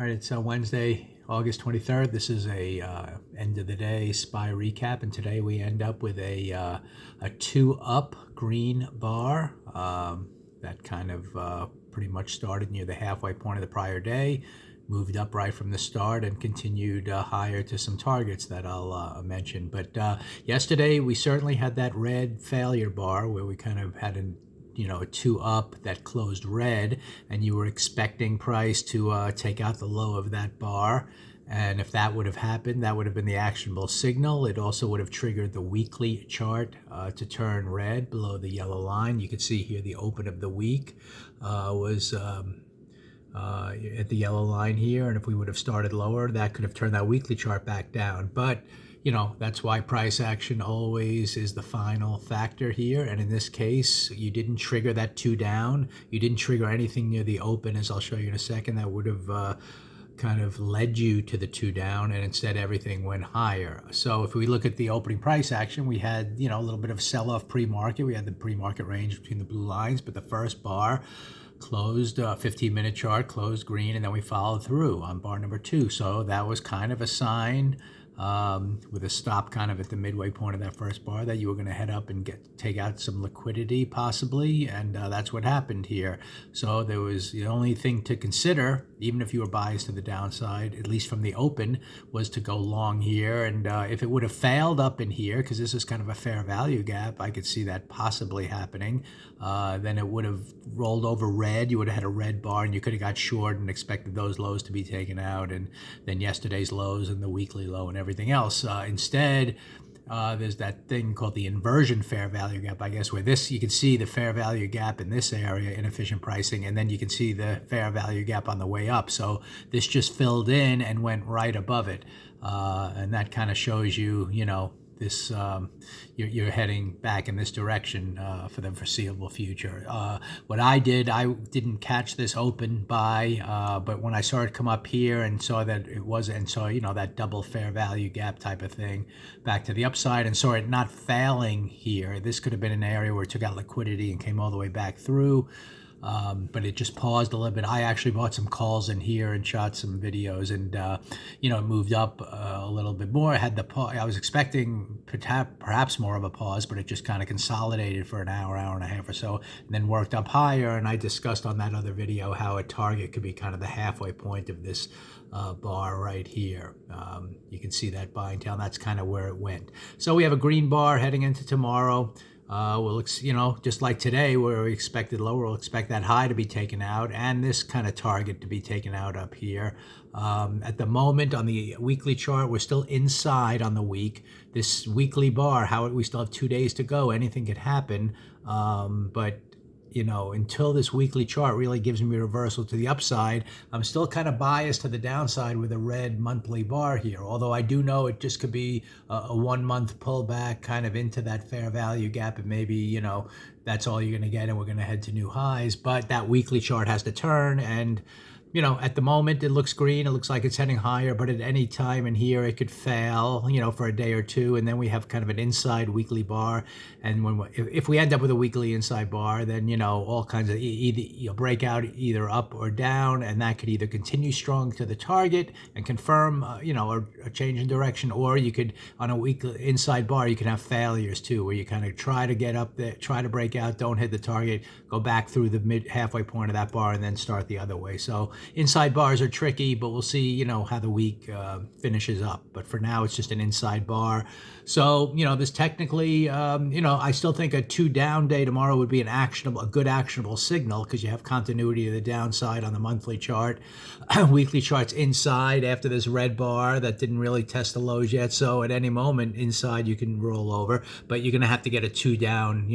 All right, it's Wednesday, August 23rd. This is a end of the day SPY recap, and today we end up with a two up green bar that kind of pretty much started near the halfway point of the prior day, moved up right from the start, and continued higher to some targets that I'll mention. But yesterday we certainly had that red failure bar where we kind of had a two up that closed red, and you were expecting price to take out the low of that bar. And if that would have happened, that would have been the actionable signal. It also would have triggered the weekly chart to turn red below the yellow line. You can see here the open of the week was at the yellow line here, and if we would have started lower, that could have turned that weekly chart back down. But that's why price action always is the final factor here. And in this case, you didn't trigger that two down. You didn't trigger anything near the open, as I'll show you in a second, that would have kind of led you to the two down, and instead everything went higher. So if we look at the opening price action, we had a little bit of sell-off pre-market. We had the pre-market range between the blue lines, but the first bar closed 15-minute chart, closed green, and then we followed through on bar number two. So that was kind of a sign with a stop kind of at the midway point of that first bar that you were going to head up and take out some liquidity possibly, and that's what happened here. So there was the only thing to consider, even if you were biased to the downside, at least from the open, was to go long here. And if it would have failed up in here, because this is kind of a fair value gap, I could see that possibly happening, then it would have rolled over red. You would have had a red bar, and you could have got short and expected those lows to be taken out, and then yesterday's lows and the weekly low and everything else. Instead, there's that thing called the inversion fair value gap, I guess, where you can see the fair value gap in this area, inefficient pricing, and then you can see the fair value gap on the way up. So this just filled in and went right above it. And that kind of shows you, this you're heading back in this direction for the foreseeable future. What I didn't catch this open buy, but when I saw it come up here and saw that it was, and saw that double fair value gap type of thing back to the upside, and saw it not failing here, this could have been an area where it took out liquidity and came all the way back through. But it just paused a little bit. I actually bought some calls in here and shot some videos, and it moved up a little bit more. I was expecting perhaps more of a pause, but it just kind of consolidated for an hour and a half or so, and then worked up higher. And I discussed on that other video how a target could be kind of the halfway point of this bar right here. You can see that buying tail. That's kind of where it went. So we have a green bar heading into tomorrow. Just like today where we expected lower, we'll expect that high to be taken out and this kind of target to be taken out up here. At the moment on the weekly chart, we're still inside on the week. This weekly bar, we still have 2 days to go. Anything could happen, but until this weekly chart really gives me a reversal to the upside, I'm still kind of biased to the downside with a red monthly bar here. Although I do know it just could be a 1 month pullback kind of into that fair value gap, and maybe, that's all you're going to get and we're going to head to new highs. But that weekly chart has to turn, and at the moment it looks green. It looks like it's heading higher, but at any time in here it could fail, for a day or two, and then we have kind of an inside weekly bar. And if we end up with a weekly inside bar, then all kinds of either break out either up or down, and that could either continue strong to the target and confirm a change in direction, or you could, on a weekly inside bar, you can have failures too, where you kind of try to get up there, try to break out, don't hit the target, go back through the halfway point of that bar, and then start the other way. So inside bars are tricky, but we'll see, how the week finishes up. But for now, it's just an inside bar. So, this technically, I still think a two down day tomorrow would be a good actionable signal, because you have continuity to the downside on the monthly chart. Weekly chart's inside after this red bar that didn't really test the lows yet. So at any moment inside, you can roll over, but you're going to have to get a two down,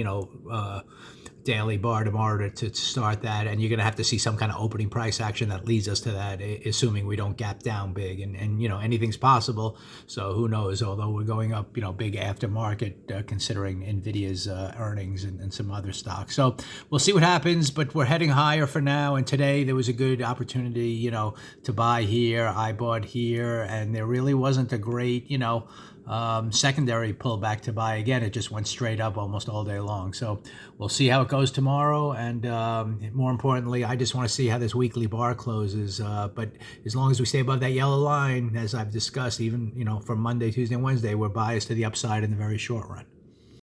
daily bar tomorrow to start that, and you're going to have to see some kind of opening price action that leads us to that, assuming we don't gap down big, and anything's possible. So who knows, although we're going up big aftermarket, considering Nvidia's earnings and some other stocks. So we'll see what happens, but we're heading higher for now. And today there was a good opportunity to buy here. I bought here, and there really wasn't a great Secondary pullback to buy again. It just went straight up almost all day long. So we'll see how it goes tomorrow. And more importantly, I just want to see how this weekly bar closes. But as long as we stay above that yellow line, as I've discussed, even from Monday, Tuesday, and Wednesday, we're biased to the upside in the very short run.